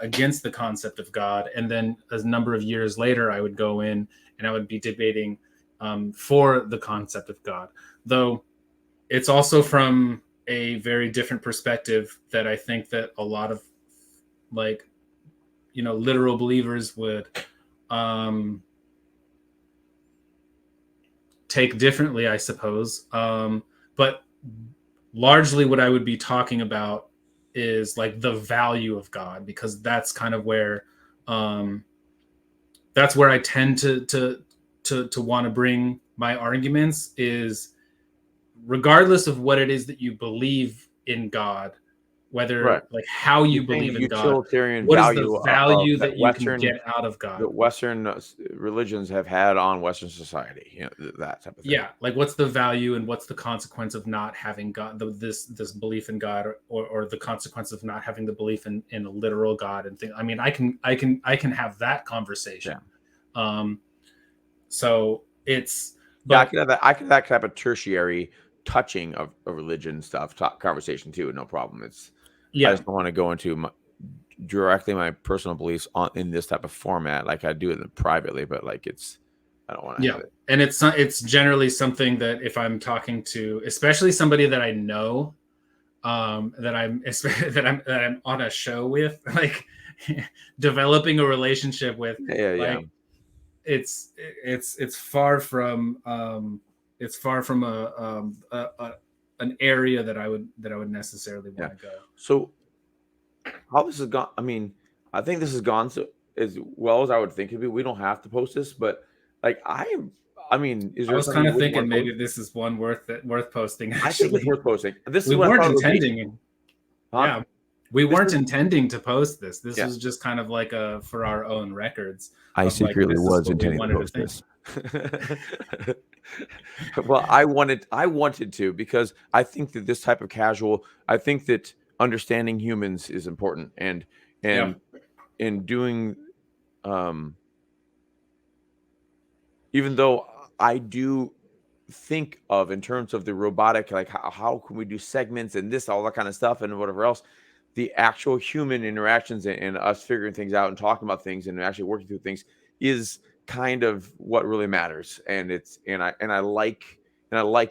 against the concept of God. And then a number of years later, I would go in and I would be debating for the concept of God. Though it's also from a very different perspective that I think that a lot of, like, literal believers would take differently, I suppose. But largely what I would be talking about is like the value of God, because that's kind of where that's where I tend to want to bring my arguments, is regardless of what it is that you believe in God, whether like how you believe in God, what is the value that you can get out of God? That Western religions have had on Western society, that type of thing. Yeah, like, what's the value and what's the consequence of not having God, this belief in God, or the consequence of not having the belief in a literal God and things. I mean, I can have that conversation. Yeah. So it's, but I could have a tertiary touching of religion stuff conversation too, no problem. I just don't want to go into directly my personal beliefs in this type of format. Like, I do it privately, but like, I don't want to have it. And it's generally something that if I'm talking to, especially somebody that I know, that I'm on a show with, like, developing a relationship with, it's far from an area that I would necessarily want to go. So how this has gone, I mean, I think this has gone as well as I would think it'd be. We don't have to post this, but like, I mean, I was kind of thinking maybe this is one worth posting. Actually, I think it's worth posting. We weren't intending. Yeah, we weren't intending to post this. This was just kind of like for our own records. I secretly was intending to post this. Well, I wanted to, because I think that this type of casual, I think that understanding humans is important, and Yeah. and and doing, um even though I do think of, in terms of the robotic, like how can we do segments and this, all that kind of stuff and whatever else, the actual human interactions, and us figuring things out and talking about things and actually working through things is kind of what really matters. And it's and I like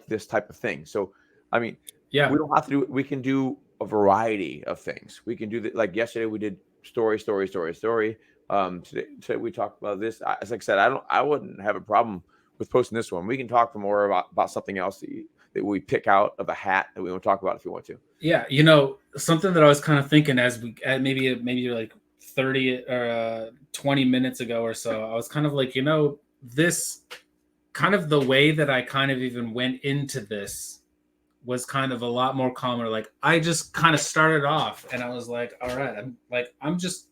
this type of thing. So I mean, Yeah. we don't have to do, we can do a variety of things. We can do that. Like yesterday we did story, story, story, story. Today we talked about this. As like I said, I wouldn't have a problem with posting this one. We can talk more about something else that we pick out of a hat that we want to talk about if you want to. Yeah, something that I was kind of thinking as we maybe like 30 or 20 minutes ago or so, I was kind of like, this kind of the way that I kind of even went into this was kind of a lot more calmer. Like I just kind of started off and I was like, all right, I'm just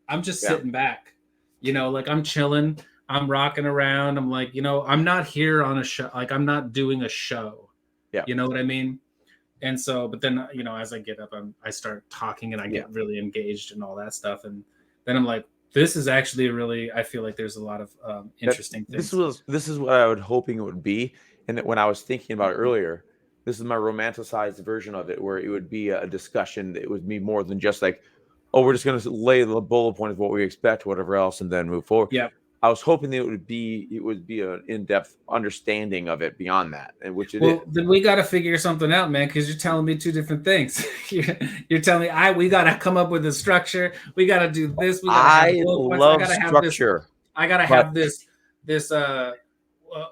Yeah, sitting back. Like I'm chilling, I'm rocking around. I'm like, I'm not here on a show. Like I'm not doing a show. yeah, You know what I mean? And so, but then, as I get up, I start talking and I yeah. get really engaged and all that stuff. And then I'm like, this is actually really, I feel like there's a lot of That interesting things. this is what I was hoping it would be, and that when I was thinking about it earlier, this is my romanticized version of it, where it would be a discussion that would be more than just like, oh, we're just going to lay the bullet point of what we expect, whatever else, and then move forward. Yeah. I was hoping that it would be an in-depth understanding of it beyond that, and which it is. Well, then we got to figure something out, man, because you're telling me two different things. You're telling me we got to come up with a structure. We got to do this. We got to have I bullet points. I love got to have this. structure, I got to but have this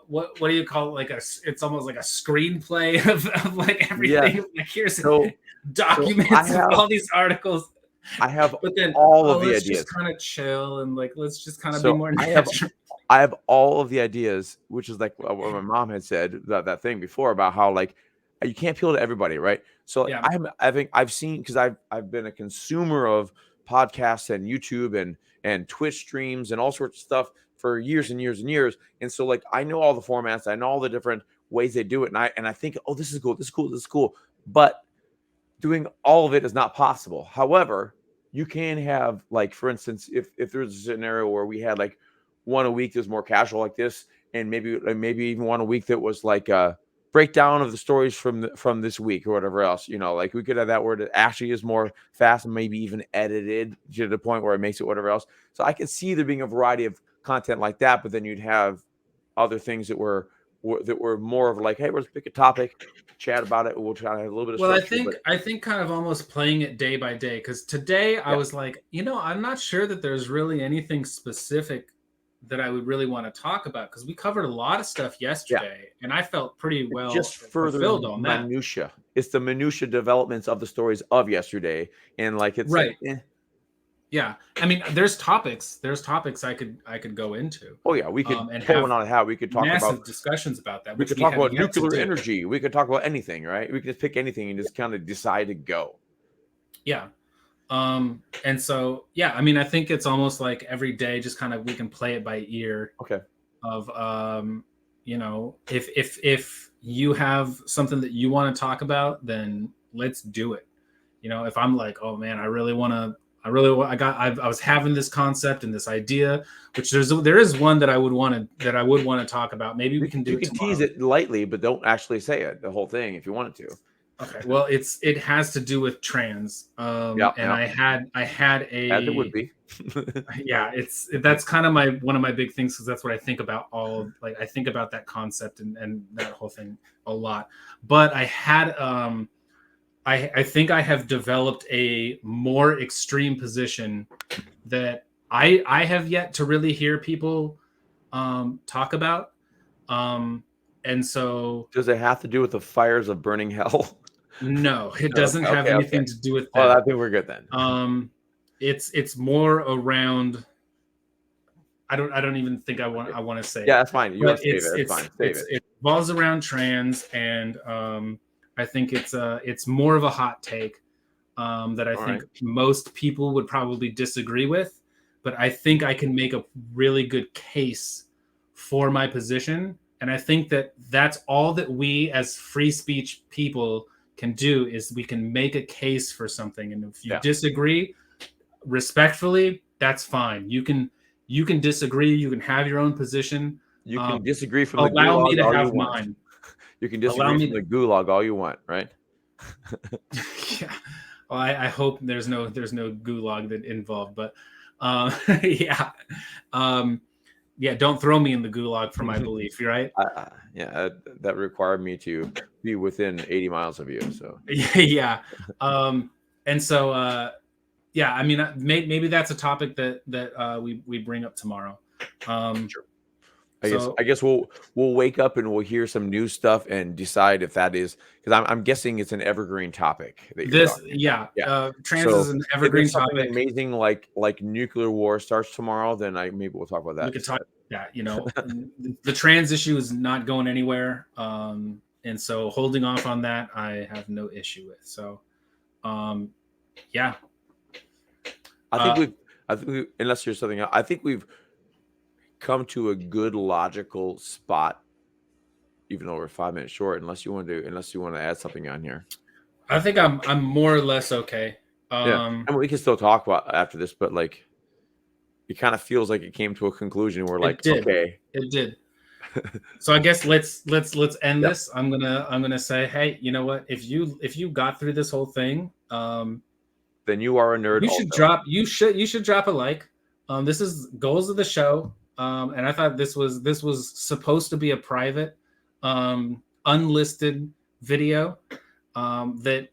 what do you call it? Like it's almost like a screenplay of like yeah. everything. Like here's So documents of all these articles. I have But then all of the let's ideas. just kind of chill and like let's just kind of be So more I have natural. I have all of the ideas, which is like what my mom had said, that thing before, about how like you can't appeal to everybody, right? So like, Yeah. I think I've seen, because I've been a consumer of podcasts and YouTube and Twitch streams and all sorts of stuff for years and years and years, and so like I know all the formats, I know all the different ways they do it, and I think, oh, this is cool, this is cool, this is cool, but doing all of it is not possible. However, you can have, like, for instance, if there's a scenario where we had like one a week that's more casual like this, and maybe even one a week that was like a breakdown of the stories from this week or whatever else, like we could have that where it actually is more fast and maybe even edited to the point where it makes it whatever else. So I could see there being a variety of content like that, but then you'd have other things that were more of like, hey, let's pick a topic, chat about it. We'll try to have a little bit of Well, I structure, think but I think kind of almost playing it day by day, because today I yeah, was like, I'm not sure that there's really anything specific that I would really want to talk about because we covered a lot of stuff yeah. yesterday and I felt pretty It's well just further fulfilled on that. minutia. It's the minutia developments of the stories of yesterday, and like it's like, Right. Yeah. I mean, there's topics I could go into oh yeah, we could and pull one have out of hat. We could talk about massive discussions about that, we which could we talk have about yet to nuclear do. energy. We could talk about anything, right? We could just pick anything and just kind of decide to go. Yeah. And so yeah, I mean, I think it's almost like every day just kind of we can play it by ear Okay. of if you have something that you want to talk about, then let's do it. If I'm like, oh man, I was having this concept and this idea, which there is one that I would want to talk about. Maybe we can do You it can tease tomorrow. it lightly, but don't actually say it, the whole thing, if you wanted to. Okay. Well, it has to do with trans. Yeah, And yeah. I had As it would a be. yeah, that's kind of one of my big things because that's what I think about like I think about that concept and that whole thing a lot. But I had I think I have developed a more extreme position that I have yet to really hear people talk about. And so Does it have to do with the fires of burning hell? no, it Okay, doesn't have okay, okay. anything to do with Well, I that. think we're good then. It's more around I don't even think I want to say Yeah, it, that's fine. You but want to save it. That's fine. Save it. it revolves around trans, and I think it's more of a hot take that I All think right. most people would probably disagree with, but I think I can make a really good case for my position. And I think that that's all that we as free speech people can do, is we can make a case for something. And if you disagree respectfully, that's fine. You can disagree. You can have your own position. You can disagree from the Allow me gulag to all you have want. mine. You can Allow disagree me from the gulag all you want, right? Yeah. Well, I hope there's no gulag that involved, but yeah. Yeah, don't throw me in the gulag for my belief, right? Yeah, that required me to be within 80 miles of you. So yeah. And so yeah, I mean, maybe that's a topic that we bring up tomorrow. Sure. I guess we'll wake up and we'll hear some new stuff and decide if that is, because I'm guessing it's an evergreen topic that you're talking about. Yeah. Trans So is an if evergreen there's something topic. amazing like nuclear war starts tomorrow, then maybe we'll talk about that. We could talk about that. You know, the trans issue is not going anywhere, and so holding off on that, I have no issue with. So, yeah. I think unless there's something else, I think we've come to a good logical spot, even though we're 5 minutes short. Unless you want to add something on here. I think I'm more or less okay. Yeah, and we can still talk about after this, but like, it kind of feels like it came to a conclusion. We're like, okay, it did. So I guess let's end this. I'm gonna say, hey, you know what? If you got through this whole thing, then you are a nerd. You should drop a like. This is goals of the show, and I thought this was supposed to be a private, unlisted video. That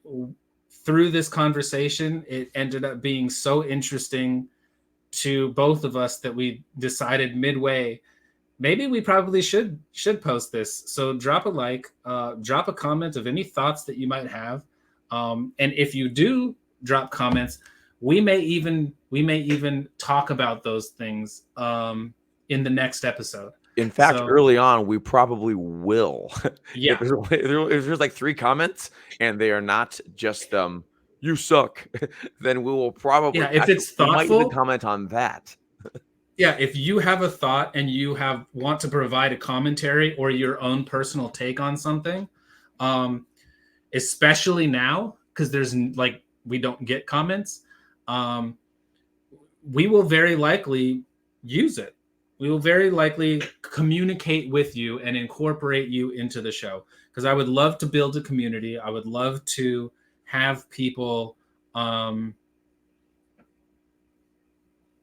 through this conversation, it ended up being so interesting to both of us that we decided midway, maybe we probably should post this. So drop a like, drop a comment of any thoughts that you might have, and if you do drop comments, we may even talk about those things in the next episode. In fact, early on, we probably will. Yeah. if there's like 3 comments and they are not just you suck, then we will probably, if it's thoughtful, we might even comment on that. Yeah, if you have a thought and you want to provide a commentary or your own personal take on something, especially now because there's like we don't get comments, we will very likely use it. We will very likely communicate with you and incorporate you into the show, because I would love to build a community. I would love to have people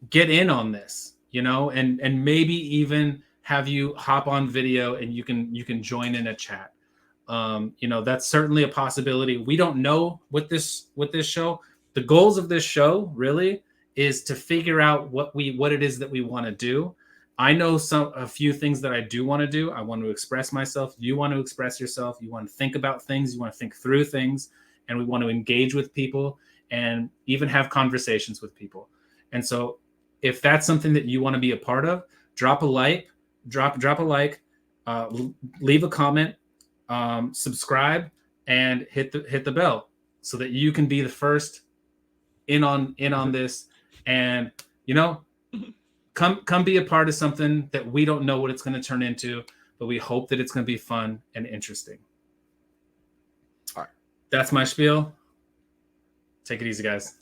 get in on this, you know, and maybe even have you hop on video and you can join in a chat. You know, that's certainly a possibility. We don't know with this show. The goals of this show really is to figure out what it is that we want to do. I know a few things that I do want to do. I want to express myself. You want to express yourself. You want to think about things. You want to think through things, and we want to engage with people and even have conversations with people. And so if that's something that you want to be a part of, drop a like, leave a comment, subscribe, and hit the bell so that you can be the first in on this. And, you know, come be a part of something that we don't know what it's going to turn into, but we hope that it's going to be fun and interesting. All right. That's my spiel. Take it easy, guys.